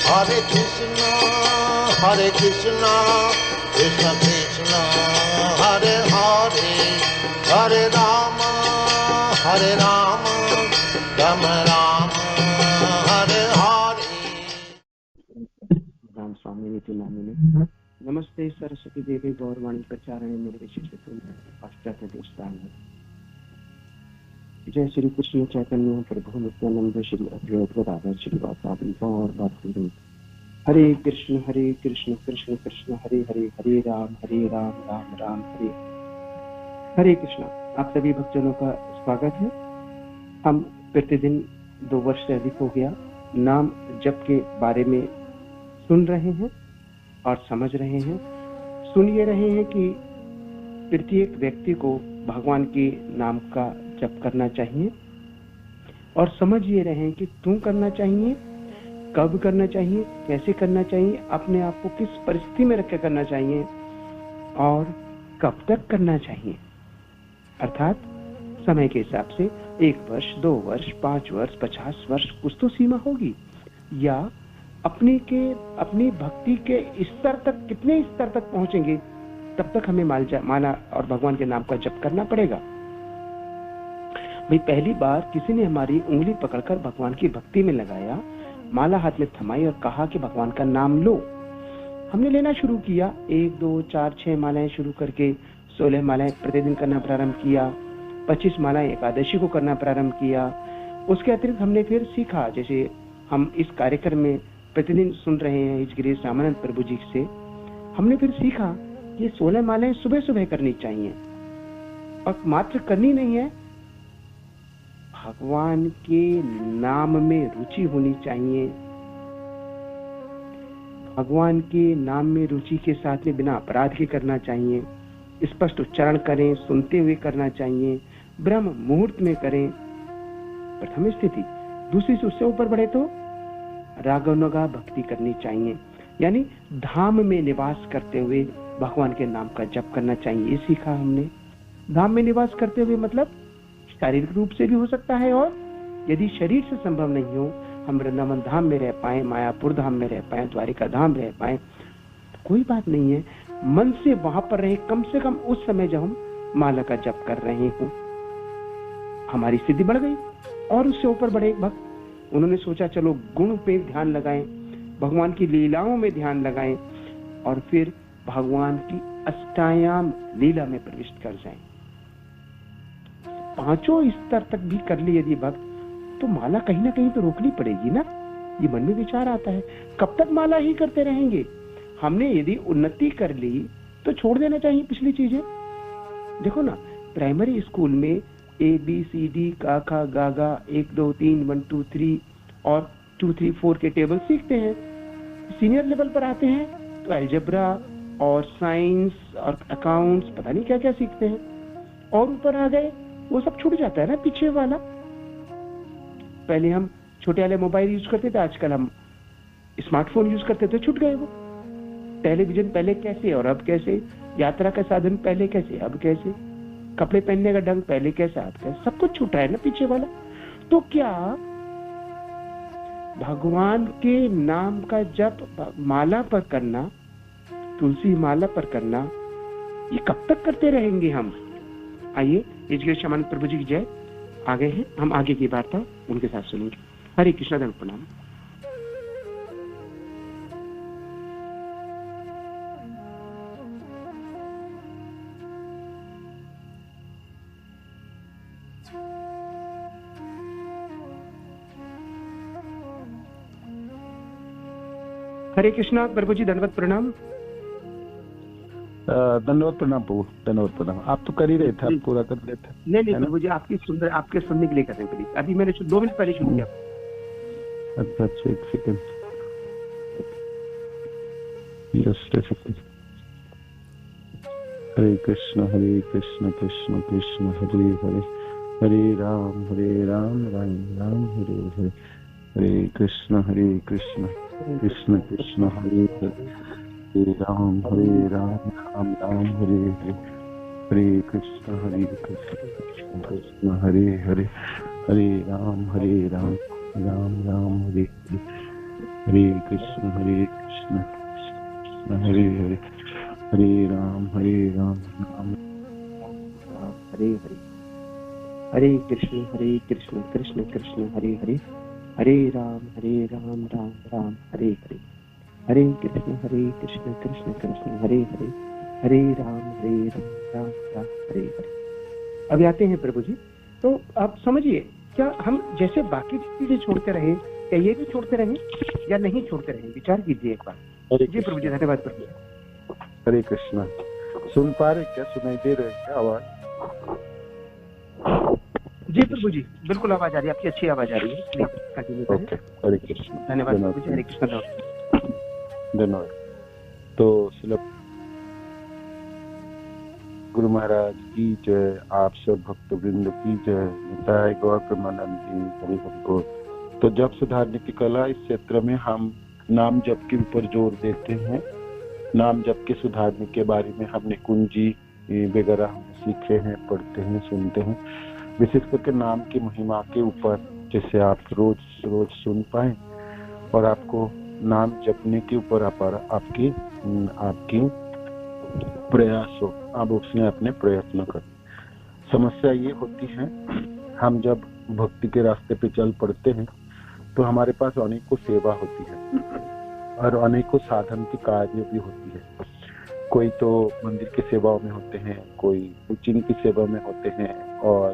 Hare Krishna, Krishna Krishna, Hare Hare, Hare Rama, Rama Rama, Hare Hare. Ram स्वामी नीति नामिने नमस्ते सरस्वती देवी गौरवाणी प्रचारणे निर्विशेष पाश्चात्य देशतान। जय श्री कृष्ण चैतन्य प्रभु नित्यानंद श्री अद्वैत गदाधर श्री वासादि गौर भक्तवृंद। हरे कृष्ण कृष्ण कृष्ण हरे हरे, हरे राम राम राम हरे हरे कृष्ण। आप सभी भक्तजनों का स्वागत है। हम प्रतिदिन 2 वर्ष से अधिक हो गया नाम जप के बारे में सुन रहे हैं और समझ रहे हैं। सुन ये रहे हैं कि प्रत्येक व्यक्ति को भगवान के नाम का जप करना चाहिए और समझ ये रहे हैं कि क्यों करना चाहिए, कब करना चाहिए, कैसे करना चाहिए, अपने आप को किस परिस्थिति में रख के करना चाहिए और कब तक करना चाहिए। अर्थात समय के हिसाब से 1 वर्ष, 2 वर्ष, 5 वर्ष, 50 वर्ष, कुछ तो सीमा होगी। या अपनी भक्ति के स्तर तक, कितने स्तर तक पहुंचेंगे तब तक हमें माला और भगवान के नाम का जप करना पड़ेगा। भाई पहली बार किसी ने हमारी उंगली पकड़कर भगवान की भक्ति में लगाया, माला हाथ में थमाई और कहा कि भगवान का नाम लो। हमने लेना शुरू किया, 1, 2, 4, 6 मालाएं शुरू करके 16 मालाएं प्रतिदिन करना प्रारंभ किया, 25 मालाएं एकादशी को करना प्रारंभ किया। उसके अतिरिक्त हमने फिर सीखा, जैसे हम इस कार्यक्रम में प्रतिदिन सुन रहे हैं हिज गिरीश रामानंद प्रभु जी से, हमने फिर सीखा ये 16 मालाएं सुबह सुबह करनी चाहिए और मात्र करनी नहीं है, भगवान के नाम में रुचि होनी चाहिए। भगवान के नाम में रुचि के साथ में बिना अपराध के करना चाहिए, स्पष्ट उच्चारण करें, सुनते हुए करना चाहिए, ब्रह्म मुहूर्त में करें, प्रथम स्थिति। दूसरी से उससे ऊपर बढ़े तो रागनुगा भक्ति करनी चाहिए, यानी धाम में निवास करते हुए भगवान के नाम का जप करना चाहिए। ये सीखा हमने। धाम में निवास करते हुए मतलब शारीरिक रूप से भी हो सकता है, और यदि शरीर से संभव नहीं हो, हम वृंदावन धाम में रह पाए, मायापुर धाम में रह पाए, द्वारिका धाम रह पाए, कोई बात नहीं है। मन से वहां पर रहे, कम से कम उस समय जब हम माला का जप कर रहे हो, हमारी स्थिति बढ़ गई। और उससे ऊपर बढ़े एक भक्त, उन्होंने सोचा चलो गुण पे ध्यान लगाएं, भगवान की लीलाओं में ध्यान लगाएं और फिर भगवान की अष्टायाम लीला में प्रविष्ट कर जाएं। 5 स्तर तक भी कर ली यदि भक्त, तो माला कहीं ना कहीं तो रोकनी पड़ेगी ना। ये मन में विचार आता है, कब तक माला ही करते रहेंगे। हमने यदि उन्नति कर ली तो छोड़ देना चाहिए पिछली चीजें। देखो ना, प्राइमरी स्कूल में ABCD का खा गा गा 1 2 3 1 2 3 और 2 3 4 के टेबल सीखते हैं। सीनियर लेवल पर आते हैं तो अलजेब्रा और साइंस और अकाउंट्स, पता नहीं क्या क्या सीखते हैं। और ऊपर आ गए वो सब छूट जाता है ना पीछे वाला। पहले हम छोटे वाले मोबाइल यूज करते थे, आजकल हम स्मार्टफोन यूज करते थे, छूट गए वो। टेलीविजन पहले कैसे और अब कैसे, यात्रा का साधन पहले कैसे अब कैसे, कपड़े पहनने का ढंग पहले कैसा अब कैसे, सब कुछ छूटा है ना पीछे वाला। तो क्या भगवान के नाम का जप माला पर करना, तुलसी माला पर करना, ये कब तक करते रहेंगे हम। आइए हिजगिरीश रामानंद प्रभु जी की जय। आगे हैं हम, आगे की वार्ता उनके साथ सुनेंगे। हरे कृष्णा, धन प्रणाम। हरे कृष्णा प्रभु जी, धन्यवाद प्रणाम। धन्यवाद प्रणाम प्रभु, धन्यवाद प्रणाम। आप तो कर ही रहे थे, आप पूरा कर रहे थे। नहीं प्रभु जी, आपके सुनने के लिए कर रहे हैं। अभी मैंने 2 मिनट पहले शुरू किया। अच्छा, एक सेकंड, जस्ट a second। हरे कृष्ण कृष्ण कृष्ण हरे हरे, हरे राम राम राम हरे हरे, हरे कृष्ण कृष्ण कृष्ण हरे हरे, हरे राम राम राम हरे हरे, हरे कृष्ण कृष्ण हरे हरे, हरे राम राम राम हरे हरे, हरे कृष्ण कृष्ण हरे हरे, हरे राम राम हरे हरे, हरे कृष्ण कृष्ण कृष्ण हरे हरे, हरे राम राम राम हरे हरे, हरे कृष्ण कृष्ण कृष्ण हरे हरे, हरे राम राम राम हरे हरे। अब आते हैं प्रभु जी, तो आप समझिए, क्या हम जैसे बाकी चीजें छोड़ते रहे, क्या ये भी छोड़ते रहे या नहीं छोड़ते रहे? विचार कीजिए एक बार। जी प्रभु जी, धन्यवाद प्रभु जी। हरे कृष्णा। सुन पा रहे क्या? सुनाई दे रहे क्या आवाज? जी प्रभु जी, बिल्कुल आवाज आ रही है, आपकी अच्छी आवाज आ रही है, प्लीज कंटिन्यू करें। ओके, हरे कृष्ण। धन्यवाद प्रभु जी, हरे कृष्ण। धन्यवाद। तो गुरु महाराज की जय, आप सब भक्त वृंद की जय, निताय गौर प्रेमानंद जी, हरि हरि बोल। तो जप सुधारने की कला, इस क्षेत्र में हम नाम जप के ऊपर जोर देते हैं। नाम जप के सुधारने के बारे में हमने कुंजी वगैरह सीखे हैं, पढ़ते हैं, सुनते हैं, विशेष करके नाम की महिमा के ऊपर, जिससे आप रोज रोज सुन पाए और आपको नाम जपने के ऊपर आपकी प्रयास हो, आप उसमें अपने प्रयत्न करें। समस्या ये होती है, हम जब भक्ति के रास्ते पे चल पड़ते हैं तो हमारे पास अनेकों सेवा होती है और अनेकों साधन की कार्य भी होती है। कोई तो मंदिर की सेवाओं में होते हैं, कोई कोचिंग की सेवा में होते हैं, और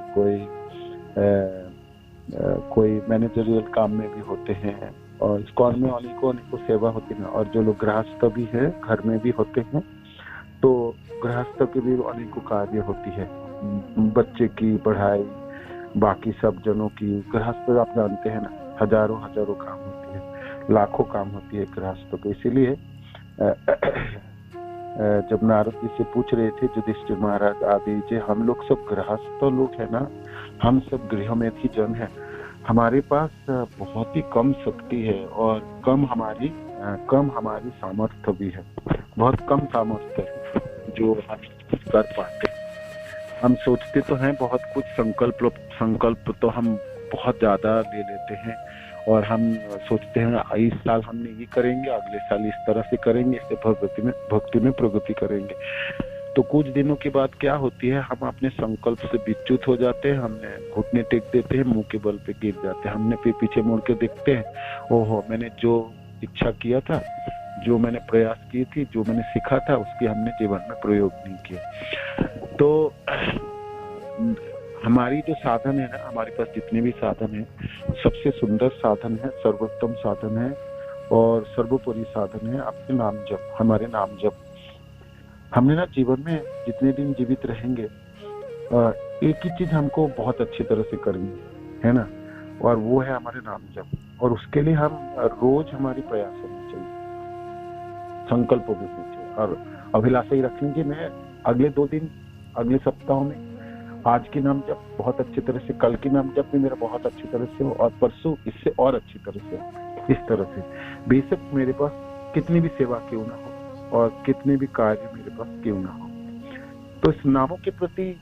कोई मैनेजरियल काम में भी होते हैं, और इस्कॉन में अनेकों सेवा होती है। और जो लोग गृहस्थ भी है, घर में भी होते हैं, तो गृहस्थ की भी अनेकों कार्य होती है, बच्चे की पढ़ाई, बाकी सब जनों की। गृहस्थ आप जानते हैं ना, हजारों काम होती है, लाखों काम होती है गृहस्थ को। इसीलिए जब नारद जी से पूछ रहे थे युधिष्ठिर महाराज आदि जी, हम लोग सब गृहस्थ लोग है ना, हम सब गृह में ही जन है, हमारे पास बहुत ही कम शक्ति है और कम हमारी सामर्थ्य भी है, बहुत कम सामर्थ्य है जो हम कर पाते हैं। हम सोचते तो हैं बहुत कुछ, संकल्प तो हम बहुत ज्यादा ले लेते हैं, और हम सोचते हैं इस साल हमने ये करेंगे, अगले साल इस तरह से करेंगे, इससे भक्ति में प्रगति करेंगे। तो कुछ दिनों के बाद क्या होती है, हम अपने संकल्प से विच्युत हो जाते हैं, हमने घुटने टेक देते हैं, मुंह के बल पे गिर जाते हैं, हमने फिर पीछे मुड़ के देखते हैं, ओहो मैंने जो इच्छा किया था, जो मैंने प्रयास की थी, जो मैंने सीखा था, उसकी हमने जीवन में प्रयोग नहीं किया। तो हमारी जो साधन है ना, हमारे पास जितने भी साधन है, सबसे सुंदर साधन है, सर्वोत्तम साधन है और सर्वोपरि साधन है अपने नाम जप, हमारे नाम जप। हमने ना जीवन में जितने दिन जीवित रहेंगे, एक ही चीज हमको बहुत अच्छी तरह से करनी है ना, और वो है हमारे नाम जप। और उसके लिए हम रोज हमारी प्रयास होनी चाहिए, संकल्प भी होनी चाहिए और अभिलाषा ही रखनी चाहिए। मैं अगले 2 दिन, अगले सप्ताह में आज की नाम जप बहुत अच्छी तरह से, कल की नाम जप भी मेरा बहुत अच्छी तरह से हो, और परसों इससे और अच्छी तरह से हो। इस तरह से बेशक मेरे पास कितनी भी सेवा क्यों ना हो और कितने भी कार्य मेरे पास क्यों ना हो, तो इस नामों के प्रति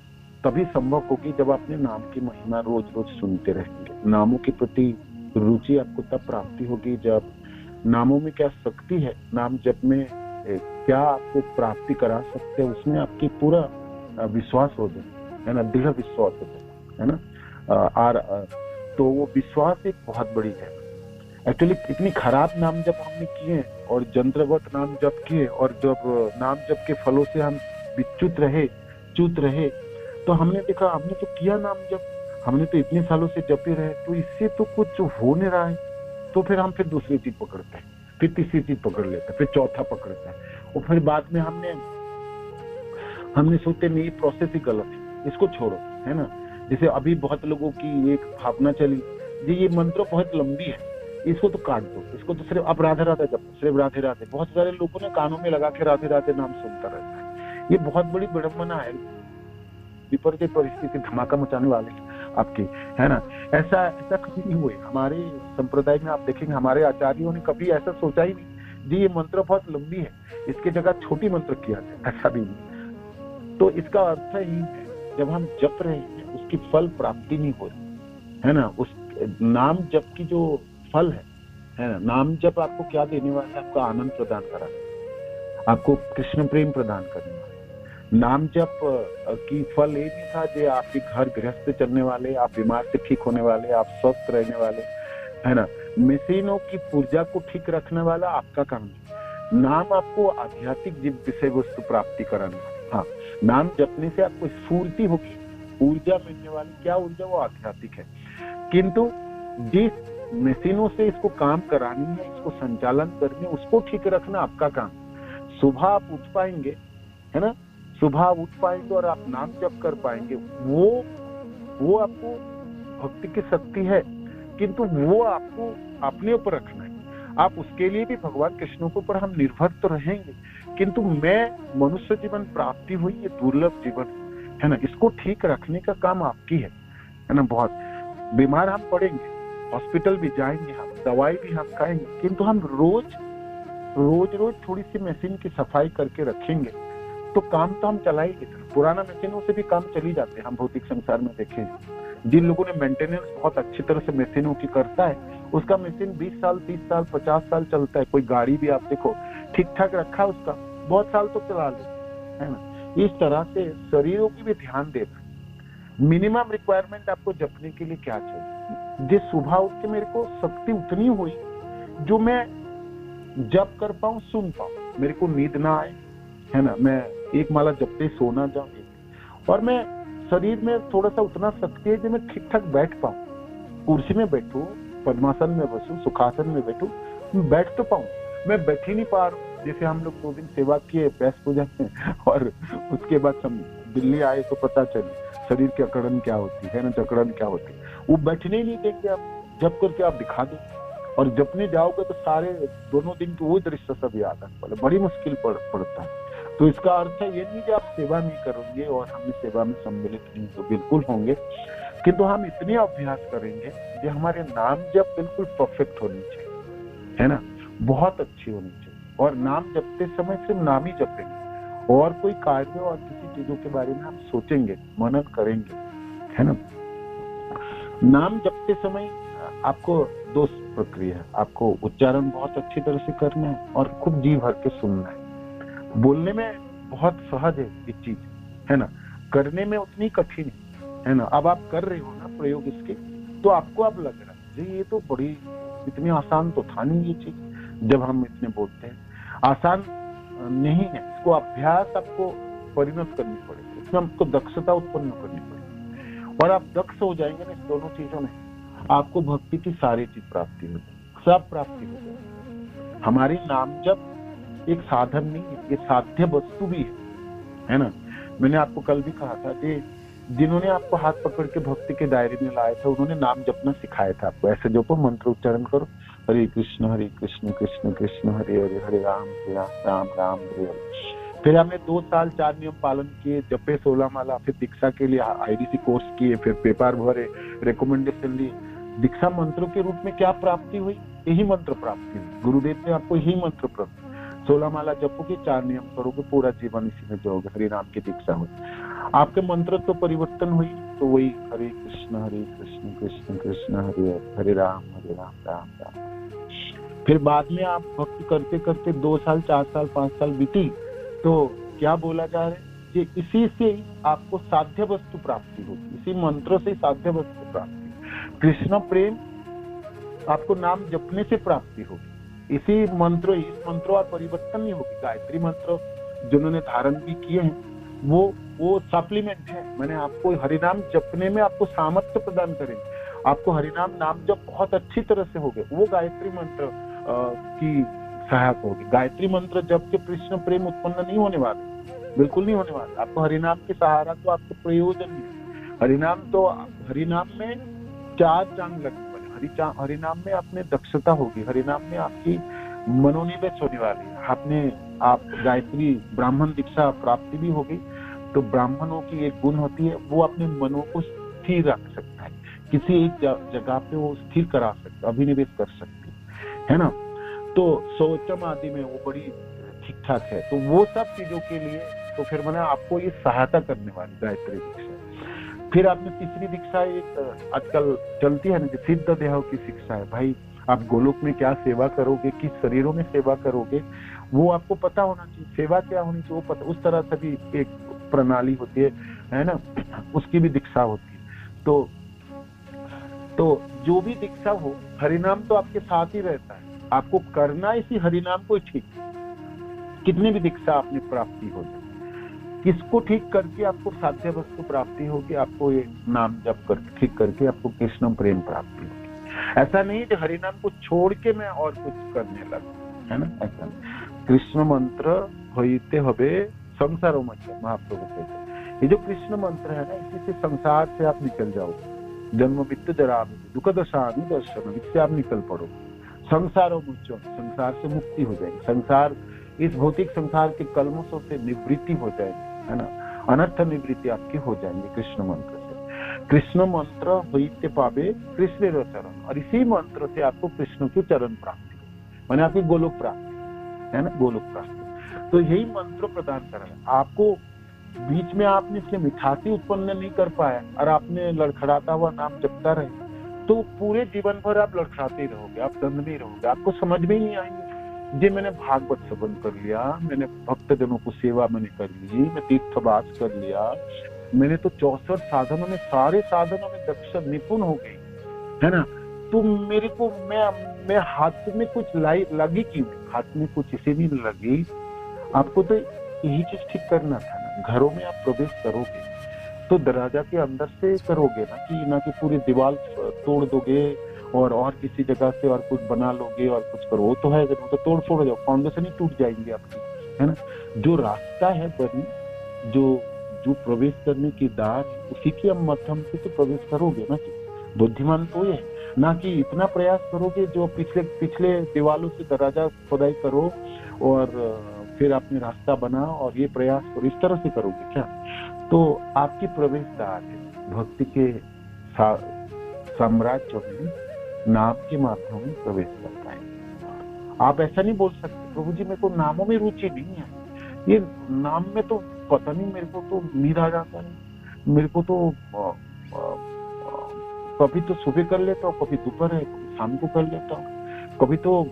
तभी संभव होगी जब अपने नाम की महिमा रोज रोज सुनते रहेंगे। नामों के प्रति रुचि आपको तब प्राप्ति होगी जब नामों में क्या शक्ति है, नाम जप में क्या आपको प्राप्ति करा सकते हैं, उसमें आपकी पूरा विश्वास हो जाए, है ना, दृढ़ विश्वास हो जाए, है ना। तो वो विश्वास एक बहुत बड़ी है। एक्चुअली इतनी खराब नाम जप हमने किए और यंत्रवत नाम जप किए, और जब नाम जप के फलों से हम विच्युत रहे, तो हमने देखा हमने तो किया नाम जप, हमने तो इतने सालों से जपे रहे, तो इससे तो कुछ हो नहीं रहा है। तो फिर हम दूसरी चीज पकड़ते हैं, फिर तीसरी चीज पकड़ लेते हैं, फिर चौथा पकड़ते हैं, और फिर बाद में हमने सोचते नहीं, ये प्रोसेस ही गलत है, इसको छोड़ो, है ना। जैसे अभी बहुत लोगों की एक भावना चली, ये मंत्र बहुत लंबी है, इसको तो काट दो, इसको तो सिर्फ अब राधे राधे जपो, सिर्फ राधे राधे। बहुत सारे लोगों ने कानों में लगा के राधे राधे नाम सुनता रहता है। ये बहुत बड़ी विडंबना है, विपरीत परिस्थिति धमाका मचाने वाले आपकी, है ना। ऐसा कभी नहीं हुए हमारे संप्रदाय में। आप देखेंगे हमारे आचार्यों ने कभी ऐसा सोचा ही नहीं जी ये मंत्र बहुत लंबी है, इसकी जगह छोटी मंत्र किया जाए, ऐसा भी नहीं। तो इसका अर्थ ही है जब हम जप रहे हैं उसकी फल प्राप्ति नहीं हो रही, है ना। उस नाम जप की जो फल है ना। नाम जप आपको क्या देने वाला है? आपको आनंद प्रदान कराना, आपको कृष्ण प्रेम प्रदान करने वाला। नाम जप की फल ये नहीं था जो आपके घर गृहस्थ चलने वाले, आप बीमार से ठीक होने वाले, आप स्वस्थ रहने वाले, है ना। मशीनों की ऊर्जा को ठीक रखने वाला आपका काम है। नाम आपको आध्यात्मिक विषय वस्तु प्राप्ति कराना। हाँ, नाम जपने से आपको स्फूर्ति होगी, ऊर्जा मिलने वाली। क्या ऊर्जा? वो आध्यात्मिक है। किंतु जिस मशीनों से इसको काम करानी है, इसको संचालन करनी है, उसको ठीक रखना आपका काम। सुबह आप उठ पाएंगे, है ना, सुबह उठ पाएंगे और आप नाम जप कर पाएंगे, वो आपको भक्ति की शक्ति है। किंतु वो आपको अपने ऊपर रखना है। आप उसके लिए भी भगवान कृष्ण के ऊपर हम निर्भर तो रहेंगे, किंतु मैं मनुष्य जीवन प्राप्ति हुई, ये दुर्लभ जीवन है ना, इसको ठीक रखने का काम आपकी है ना। बहुत बीमार हम पड़ेंगे, हॉस्पिटल भी जाएंगे, हम दवाई भी हम खाएंगे, किंतु हम रोज थोड़ी सी मशीन की सफाई करके रखेंगे तो काम तो हम चलाएंगे। पुराना मशीनों से भी काम चली जाते हैं। हम भौतिक संसार में देखें, जिन लोगों ने मेंटेनेंस बहुत अच्छी तरह से मशीनों की करता है, उसका मशीन 20 साल 30 साल 50 साल चलता है। कोई गाड़ी भी आप देखो ठीक ठाक रखा है, उसका बहुत साल तो चला ले, है ना। इस तरह से शरीरों की भी ध्यान देना। मिनिमम रिक्वायरमेंट आपको जपने के लिए क्या चाहिए? जिस सुबह उठ के मेरे को शक्ति उतनी हुई जो मैं जप कर पाऊं, सुन पाऊं, मेरे को नींद ना आए, है ना, मैं एक माला जपते सोना जाऊं, और मैं शरीर में थोड़ा सा उतना शक्ति है कि मैं ठीक ठाक बैठ पाऊं, कुर्सी में बैठूं, पद्मासन में बसूं, सुखासन में बैठूं, बैठ तो पाऊं। मैं बैठ ही नहीं पा रहा हूं। जैसे हम लोग 2 दिन सेवा किए व्यास पूजा में, और उसके बाद हम दिल्ली आए तो पता चले शरीर की अकड़न क्या होती है ना, जकड़न क्या होती है। वो बैठने ही नहीं देंगे। आप जप करके आप दिखा दो, और जपने जाओगे तो सारे दोनों दिन के वो दृश्य सब याद आने वाले, बड़ी मुश्किल पड़ता है। तो इसका अर्थ है ये नहीं कि आप सेवा नहीं करोगे और हम सेवा में सम्मिलित नहीं, तो बिल्कुल होंगे, किंतु हम इतने अभ्यास करेंगे कि हमारे नाम जप बिल्कुल परफेक्ट होनी चाहिए, है ना, बहुत अच्छी होनी चाहिए। और नाम जपते समय सिर्फ नाम ही जपेंगे, और कोई कार्य और किसी चीजों के बारे में हम सोचेंगे, मनन करेंगे, है ना। नाम जपते समय आपको 2 प्रक्रिया है। आपको उच्चारण बहुत अच्छी तरह से करना है और खूब जी भर के सुनना है। बोलने में बहुत सहज है ये चीज, है ना, करने में उतनी कठिन है ना। अब आप कर रहे हो ना प्रयोग इसके, तो आपको अब लग रहा है जी ये तो बड़ी इतनी आसान तो था नहीं ये चीज। जब हम इतने बोलते हैं आसान नहीं है, इसको अभ्यास आपको परिणत करनी पड़ेगी, इसमें आपको दक्षता उत्पन्न करनी पड़ेगी, और आप दक्ष हो जाएंगे ना इस दोनों चीजों में, आपको भक्ति की सारी चीज प्राप्ति हो जाएगी, सब प्राप्ति हो जाएगी। हमारी नाम जप एक साधन नहीं है, ये साध्य वस्तु भी है ना। मैंने आपको कल भी कहा था कि जिन्होंने आपको हाथ पकड़ के भक्ति के दायरे में लाया था, उन्होंने नाम जपना सिखाया था आपको। ऐसे जपो, मंत्र उच्चारण करो, हरे कृष्ण कृष्ण कृष्ण हरे हरे, हरे राम राम राम हरे हरे। फिर हमने 2 साल 4 नियम पालन किए, जपे 16 माला, फिर दीक्षा के लिए IDC कोर्स किए, फिर पेपर भरे, रिकमेंडेशन लिए। दीक्षा मंत्रों के रूप में क्या प्राप्ति हुई? यही मंत्र प्राप्ति हुई। गुरुदेव ने आपको यही मंत्र प्राप्त, 16 माला जपोगे, 4 नियम करोगे, पूरा जीवन इसी में जाओगे, हरि नाम की दीक्षा हुई। आपके मंत्र तो परिवर्तन हुई, तो वही हरे कृष्ण कृष्ण कृष्ण हरे हरे, हरे राम राम राम। फिर बाद में आप भक्ति करते करते 2 साल 4 साल 5 साल बीती, तो क्या बोला जा रहा है कि इसी से आपको साध्य वस्तु प्राप्ति होगी, इसी मंत्रों से साध्य वस्तु प्राप्ति। कृष्ण प्रेम आपको नाम जपने से प्राप्ति होगी, इसी मंत्रों, इस मंत्रों और परिवर्तन नहीं होगी। गायत्री मंत्र जिन्होंने धारण भी किए हैं वो सप्लीमेंट है। मैंने आपको हरिनाम जपने में आपको सामर्थ्य प्रदान करेंगे, आपको हरिनाम नाम जप बहुत अच्छी तरह से होगे, वो गायत्री मंत्र की सहायक होगी। गायत्री मंत्र जप के कृष्ण प्रेम उत्पन्न नहीं होने वाले, बिल्कुल नहीं होने वाले। आपको हरिनाम की सहारा तो आपको प्रयोजन नहीं। हरिनाम में 4 चांद लगने वाले, हरिनाम में आपने दक्षता होगी, हरिनाम में आपकी मनोनिवेश होने वाली है। आप गायत्री ब्राह्मण दीक्षा प्राप्ति भी होगी, तो ब्राह्मणों की एक गुण होती है, वो अपने मनों को स्थिर रख सकता है, किसी एक जगह पे वो स्थिर करा सकता, अभिनिवेश कर सकती है ना। तो शौचम आदि में वो बड़ी ठीक ठाक है। तो वो सब चीजों के लिए तो फिर मैंने आपको ये सहायता करने वाली गायत्री दीक्षा। फिर आपने तीसरी दीक्षा एक आजकल चलती है ना, सिद्ध देह की शिक्षा है। भाई आप गोलोक में क्या सेवा करोगे, किस शरीरों में सेवा करोगे, वो आपको पता होना चाहिए। सेवा क्या होनी चाहिए वो पता, उस तरह से भी एक प्रणाली होती है ना, उसकी भी दीक्षा होती है। तो जो भी दीक्षा हो, हरिनाम तो आपके साथ ही रहता है, आपको करना इसी हरिनाम को ठीक। कितनी भी दीक्षा आपने प्राप्ति हो जाए, किसको ठीक करके आपको साध्य वस्तु प्राप्ति होगी, आपको ये नाम जप कर ठीक करके आपको कृष्ण प्रेम प्राप्ति होगी। ऐसा नहीं कि हरिनाम को छोड़ के मैं और कुछ करने लगा, है ना, ऐसा नहीं। कृष्ण मंत्र होते हवे संसार महाप्रभु कहते, ये जो कृष्ण मंत्र है ना, इसी से संसार से आप निकल जाओगे। जन्म मृत्यु जरा दुख दशानु दर्शन, इससे आप निकल पड़ो। संसारों मुच्चो, संसार से मुक्ति हो जाएगी, संसार इस भौतिक संसार के कलमों से निवृत्ति हो जाएगी, है ना, अनर्थ निवृत्ति आपकी हो जाएंगी कृष्ण मंत्र से। कृष्ण मंत्र होते पावे कृष्ण चरण, और इसी मंत्र से आपको कृष्ण की चरण प्राप्ति, माने आपकी गोलोक प्राप्ति, है ना, गोलोक प्राप्ति। तो यही मंत्र प्रदान कर रहा है आपको। बीच में आपने इसलिए मिठासी उत्पन्न नहीं कर पाया और आपने लड़खड़ाता हुआ नाम जपता रहे, तो पूरे जीवन भर आप लड़खड़ाते ही रहोगे, आप दंड में रहोगे, आपको समझ में ही नहीं आएंगे। जी मैंने भागवत श्रवण कर लिया, मैंने भक्त जनों को सेवा मैंने कर ली, मैं तीर्थवास कर लिया, मैंने तो 64 साधनों में, सारे साधनों में दक्ष निपुण हो गई, है ना, तो मेरे को मैं हाथ में कुछ लगी क्यों, हाथ में कुछ इसे नहीं लगी। आपको तो यही चीज ठीक करना था ना। घरों में आप प्रवेश करोगे तो दरवाजा के अंदर से करोगे ना कि पूरी दीवार तोड़ दोगे और किसी जगह से और कुछ बना लोगे और कुछ करो, वो तो है तो तोड़ फोड़ जाओ, फाउंडेशन ही टूट जाएंगे आपकी, है ना। जो रास्ता है बनी, जो प्रवेश करने की द्वार, उसी के माध्यम से तो प्रवेश करोगे ना। बुद्धिमान तो ये ना कि इतना प्रयास करोगे जो पिछले दीवालों से दरवाजा खुदाई करो और फिर आपने रास्ता बना और ये प्रयास करो, इस तरह से करोगे क्या। तो आपकी प्रवेश द्वार है भक्ति के साम्राज्य में, नाम के माध्यम में प्रवेश करता है। आप ऐसा नहीं बोल सकते प्रभु जी मेरे को नामों में रुचि नहीं है, ये नाम में तो पता नहीं, मेरे को तो नींद आ जाता है, मेरे को तो कभी तो सुबह कर लेता हूँ, कभी दोपहर है, कभी शाम को कर लेता हूँ, कभी तो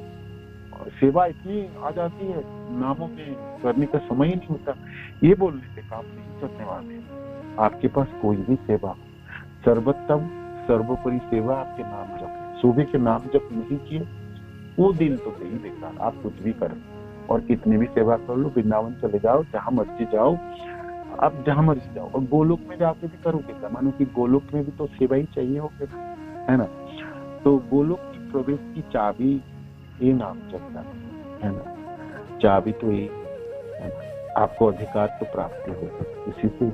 सेवा इतनी आ जाती है नामों में करने का समय ही नहीं होता। ये बोलने से काम नहीं चलने वाले। आपके पास कोई भी सेवा, सर्वोत्तम सर्वोपरि सेवा आपके नाम जप है। सुबह के नाम जप नहीं किए वो दिन तो गई बेकार, आप कुछ भी करो और कितनी भी सेवा कर लो, वृंदावन चले जाओ, जहां मर्जी जाओ, आप जहां मर्जी जाओ, और गोलोक में जाके भी करोगे क्या, मानो कि गोलोक में भी तो सेवा ही चाहिए होगे, है ना। तो गोलोक की प्रवेश की चाबी ये नाम जपना है ना, चाबी तो ये है ना। आपको अधिकार तो प्राप्ति होगा, इसी से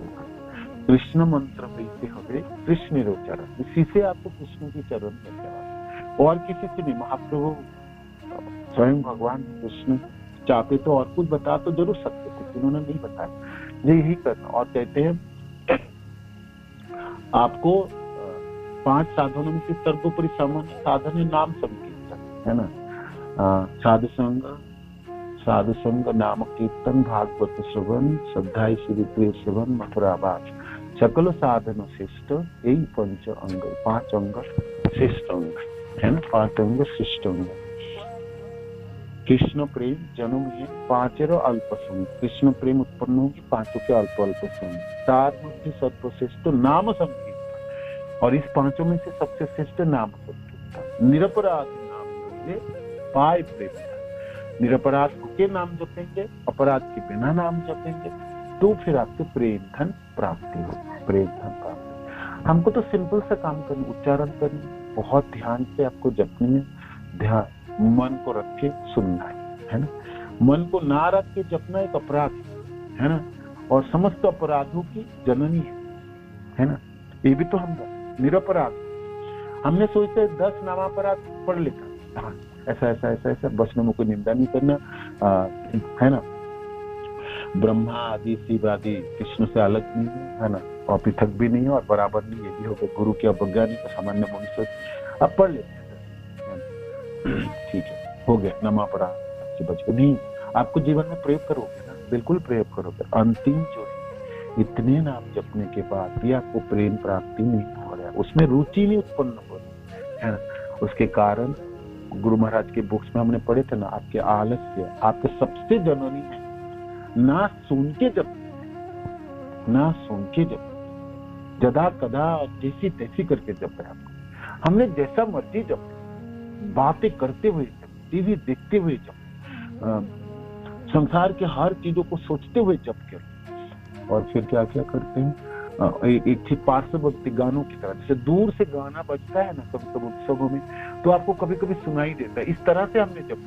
कृष्ण मंत्र से हवे कृष्ण चरण, इसी से आपको कृष्ण के चरण में जाना, और किसी से नहीं। महाप्रभु स्वयं भगवान कृष्ण चाहते तो और कुछ बता तो जरूर सकते थे, उन्होंने नहीं बताया, यही करना। और कहते हैं आपको 5 साधनों में से सर्वोपरि सामान्य साधन है नाम संकीर्तन, है ना। साधु संग नाम कीर्तन भागवत श्रवण श्रद्धा श्री प्रिय श्रवण मथुरावास सकल साधन श्रेष्ठ, यही 5 अंग श्रेष्ठ अंग, है ना, 5 अंग श्रेष्ठ अंग। कृष्ण प्रेम जन्म है 5 अल्प समय, कृष्ण प्रेम उत्पन्न होगी 5 के अल्प समय। 4 मध्य सर्वश्रेष्ठ नाम संकीर्तन, और इस 5 में से सबसे श्रेष्ठ नाम संकीर्तन। निरपराध नाम ले पाए प्रेम, निरपराध के नाम जपेंगे, अपराध के बिना नाम जपेंगे, तो फिर आपके प्रेम धन प्राप्ति होगी, प्रेम धन प्राप्ति। हमको तो सिंपल सा काम करना, उच्चारण करना, बहुत ध्यान से आपको जपने में, ध्यान मन को रख के सुनना है ना। मन को ना रख के जपना एक अपराध है ना, और समस्त अपराधों की जननी है ना। ये भी तो हम निरपराध, हमने सोचते 10 नामापराध पढ़ लेता, हाँ ऐसा ऐसा ऐसा ऐसा, वैष्णवों को निंदा नहीं करना, है ना। ब्रह्मा आदि शिव आदि कृष्ण से अलग नहीं है ना, और पृथक भी नहीं है और बराबर नहीं, ये भी हो गया। गुरु के अवज्ञानी का सामान्य मनुष्य अब पढ़ लेते हैं, ठीक है, हो गया, नामापराध से बच गए। नहीं, आपको जीवन में प्रयोग करोगे ना, बिल्कुल प्रयोग करोगे। अंतिम जो है, इतने नाम जपने के बाद भी आपको प्रेम प्राप्ति नहीं हो रहा है, उसमें रुचि नहीं उत्पन्न हो रही है ना, उसके कारण गुरु महाराज के बुक्स में हमने पढ़े थे ना, आपके आलस्य आपके सबसे जननी है। ना सुन के जब, ना सुन के जब, जदा कदा जैसी तैसी करके जब है आपको। हमने जैसा मर्जी जब, बातें करते हुए जब, टीवी देखते हुए जब, संसार के हर चीजों को सोचते हुए जब कर। और फिर क्या क्या करते हैं, एक पार्श्ववर्ती गानों की तरह, जैसे दूर से गाना बजता है ना कभी कभी उत्सवों में, तो आपको कभी कभी सुनाई देता है। इस तरह से हमने जब,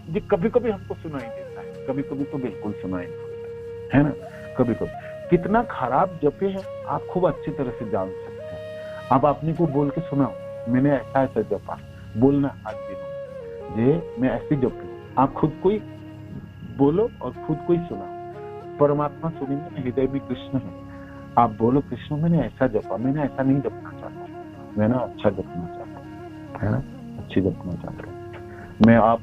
ये कभी कभी हमको सुनाई देता है, कभी कभी तो बिल्कुल सुनाई नहीं देता है ना। कभी कभी कितना खराब जपे है आप खूब अच्छी तरह से जान सकते हैं। आप अपने को बोल के सुनाओ, मैंने ऐसा ऐसा जपा, बोलना आज दिनों ये मैं ऐसे जपू, आप खुद को ही बोलो और खुद को ही सुनाओ। परमात्मा सुनेंगे ना, हृदय में कृष्ण है। आप बोलो कृष्ण मैंने ऐसा जपा, मैंने ऐसा नहीं जपना चाहता, मैं ना अच्छा जपना चाहता हूँ, है ना, अच्छी जपना चाहता हूँ मैं। आप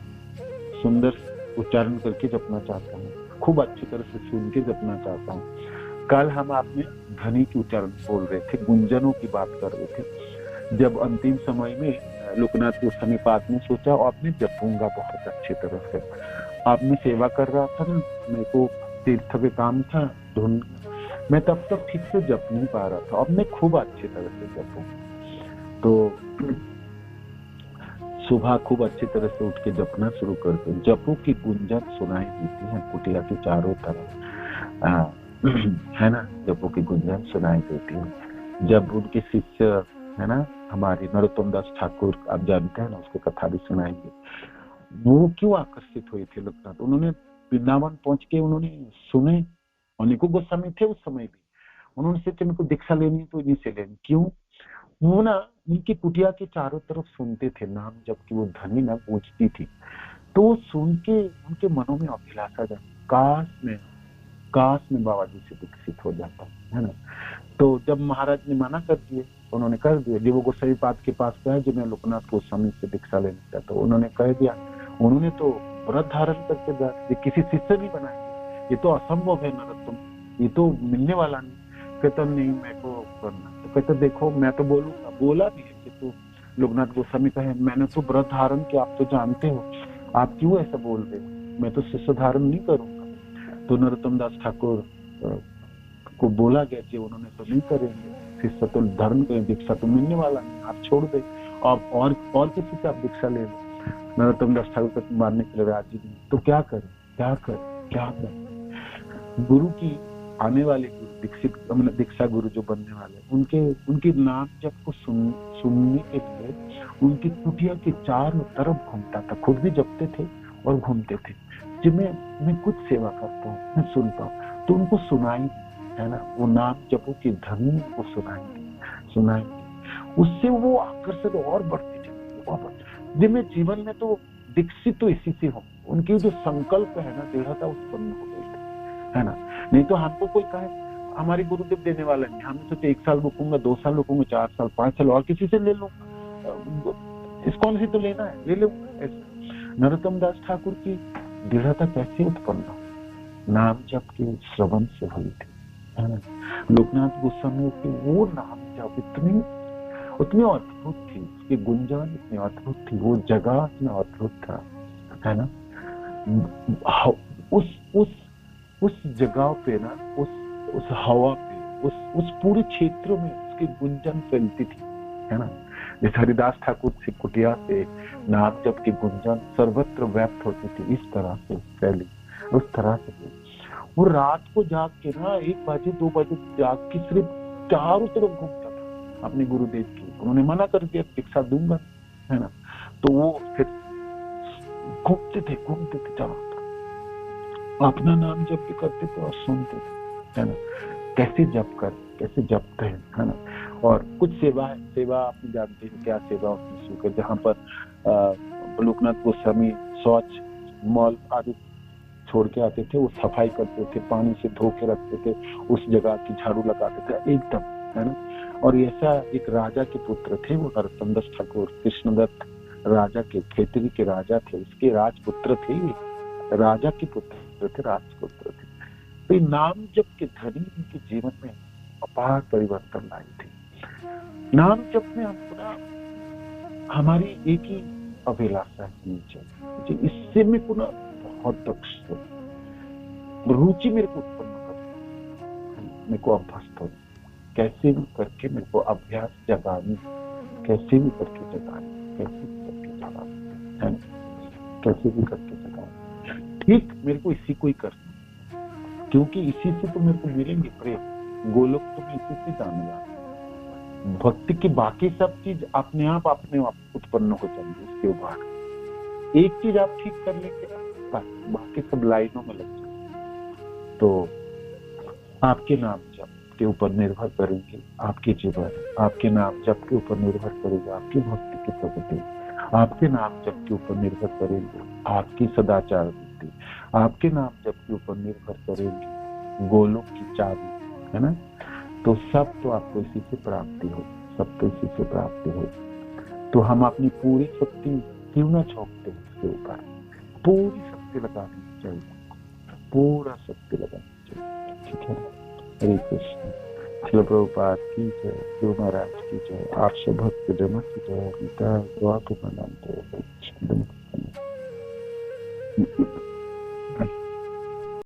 सुंदर उच्चारण करके जपना चाहता हूँ, खूब अच्छी तरह से सुन के जपना चाहता हूँ। कल हम आपने ध्वनि की उच्चारण बोल रहे थे, गुंजनों की बात कर रहे थे। जब अंतिम समय में लोकनाथ गोस्वामी पाद ने सोचा और आपने जपूंगा बहुत अच्छी तरह से। आपने सेवा कर रहा था ना, मेरे को तीर्थ पे काम था ढूंढ, मैं तब तक ठीक से जप नहीं पा रहा था, अब मैं खूब अच्छी तरह से जपूं। तो सुबह खूब अच्छी तरह से उठ के जपना शुरू करते, जपू की गुंजन सुनाई देती है कुटिया के चारों तरफ, है ना, जपू की गुंजन सुनाई देती है। जब उनके शिष्य है ना हमारे नरोत्तम दास ठाकुर, आप जानते हैं ना, उसकी कथा भी सुनाएंगे। वो क्यों आकर्षित हुए थे लोकनाथ, उन्होंने वृंदावन पहुंच के उन्होंने सुने, अनेकों गोस्वामी थे उस समय भी, उन्होंने सोचा मेरे को दीक्षा लेनी है तो इन्हीं से लेनी। क्यों, वो ना उनकी कुटिया के चारों तरफ सुनते थे नाम, जबकि वो ध्वनि ना गूंजती थी, तो सुन के उनके मनों में अभिलाषा जाती, काश में बाबा जी से दीक्षित हो जाता, है ना। तो जब महाराज ने मना कर दिए, उन्होंने कर दिया, जब वो गोसाई पाद के पास गए, जो मैं लोकनाथ गोस्वामी से दीक्षा लेना चाहता हूँ, उन्होंने कह दिया, उन्होंने तो व्रत धारण करके ये किसी शिष्य नहीं बनाएंगे, ये तो असंभव है नरोत्तम, ये तो मिलने वाला नहीं। कहता नहीं मेरे को करना, तो कहता देखो मैं तो बोलूंगा, बोला भी है कि तो लोकनाथ गोस्वामी कहे मैंने तो व्रत धारण किया, आप तो जानते हो, आप क्यों ऐसा बोल रहे हो, मैं तो शिष्य धारण नहीं करूंगा। तो नरोत्तम दास ठाकुर को बोला गया कि उन्होंने तो नहीं करेंगे, शिष्य तो धारण करें, दीक्षा तो मिलने वाला नहीं, आप छोड़ दे, आप और किसी से आप दीक्षा ले लो। नरोत्तम दास ठाकुर को मारने के लिए राजी नहीं, तो क्या करें, क्या करें। गुरु की आने वाले गुरु, दीक्षित दीक्षा गुरु जो बनने वाले, उनके नाम जब को सुनने के लिए उनकी कुटिया के चारों तरफ घूमता था, खुद भी जपते थे और घूमते थे। जब मैं कुछ सेवा करता हूँ, मैं सुनता हूँ, तो उनको सुनाई, है ना, वो नाम जपो की ध्वनि को सुनाएंगे, उससे वो आकर्षण और बढ़ती जाती। जब मैं जीवन में तो दीक्षित तो इसी से हूँ, उनकी जो संकल्प है ना, दृढ़ता उत्पन्न हो गई, है ना। नहीं तो हमको कोई कहे हमारे गुरुदेव देने वाला नहीं, हमने सोचे 1 साल रुकूंगा, 2 साल रुकूंगा, 4 साल 5 साल और किसी से ले लूंगा, इसको से तो लेना है ले लूंगा। नरोत्तम दास ठाकुर की दृढ़ता कैसे उत्पन्न हो, नाम जप के श्रवण से हुई थी, है ना। लोकनाथ गोस्वामी की वो नाम जप उतनी अद्भुत थी, उसकी गुंजन इतनी अद्भुत थी, वो जगह इतना अद्भुत था, है ना। उस जगह पे ना, उस हवा पे, उस पूरे क्षेत्र में उसकी गुंजन फैलती थी, है ना। जैसे हरिदास ठाकुर से कुटिया से नाम जप की गुंजन सर्वत्र व्याप्त होती थी, इस तरह से फैली, उस तरह से वो रात को जाग के ना 1 बजे 2 बजे जाग के सिर्फ चारों तरफ घूमता था अपने गुरुदेव की। उन्होंने मना कर दिया दीक्षा दूंगा, है ना। तो वो फिर घूमते थे चारों तरफ, अपना नाम जप भी करते थे और सुनते थे, है ना, कैसे जपते हैं, है ना। और कुछ सेवा आपने जानते हैं क्या सेवा उसमें शुरू कर, जहाँ पर लोकनाथ गोस्वामी शौच मॉल आदि छोड़ के आते थे, वो सफाई करते थे, पानी से धो के रखते थे, उस जगह की झाड़ू लगाते थे एकदम, है ना। और ऐसा एक राजा के पुत्र थे वो नरोत्तम दास ठाकुर, कृष्णदत्त राजा के, खेतरी के राजा थे, उसके राजपुत्र थे, राजा के पुत्र थे, राजपुत्र थे। तो नाम जप के ध्वनि उनके जीवन में अपार परिवर्तन लाई थी। नाम जप में हमको ना हमारी एक ही अभिलाषा होनी चाहिए। इससे मेरे को ना बहुत रुचि मेरे को उत्पन्न कर, मेरे को अभ्यस्त हो, कैसे भी करके मेरे को अभ्यास जगानी, कैसे भी करके जगानी, कैसे भी करके जगानी, कैसे भी करके जगानी। ठीक मेरे को इसी को ही करना, क्योंकि इसी से तो मेरे को मिलेंगे प्रेम, गोलोक तो मैं इसी से जाने वाला। भक्ति की बाकी सब चीज अपने आप उत्पन्न हो जाएंगे। उसके बाद एक चीज आप ठीक कर लेंगे, बाकी सब लाइनों में लग जाएंगे। तो आपके नाम जप के ऊपर निर्भर करेंगे आपके जीवन, आपके नाम जप के ऊपर निर्भर करेगी आपकी भक्ति की प्रगति, आपके नाम जप के ऊपर निर्भर करेंगे आपकी सदाचार वृद्धि, आपके नाम जप के ऊपर निर्भर करेंगे गोलोक की चाबी, है ना। तो सब तो आपको इसी से प्राप्ति हो, सब तो इसी से प्राप्ति हो। तो हम अपनी पूरी शक्ति क्यों ना झोंकते हैं इसके ऊपर, पूरी शक्ति लगानी चाहिए, पूरा शक्ति लगानी चाहिए, ठीक है। हरे कृष्ण। श्रील प्रभुपाद की जय, गुरु महाराज की जय, आप सब भक्त जन की जय, गीता द्वार को प्रणाम।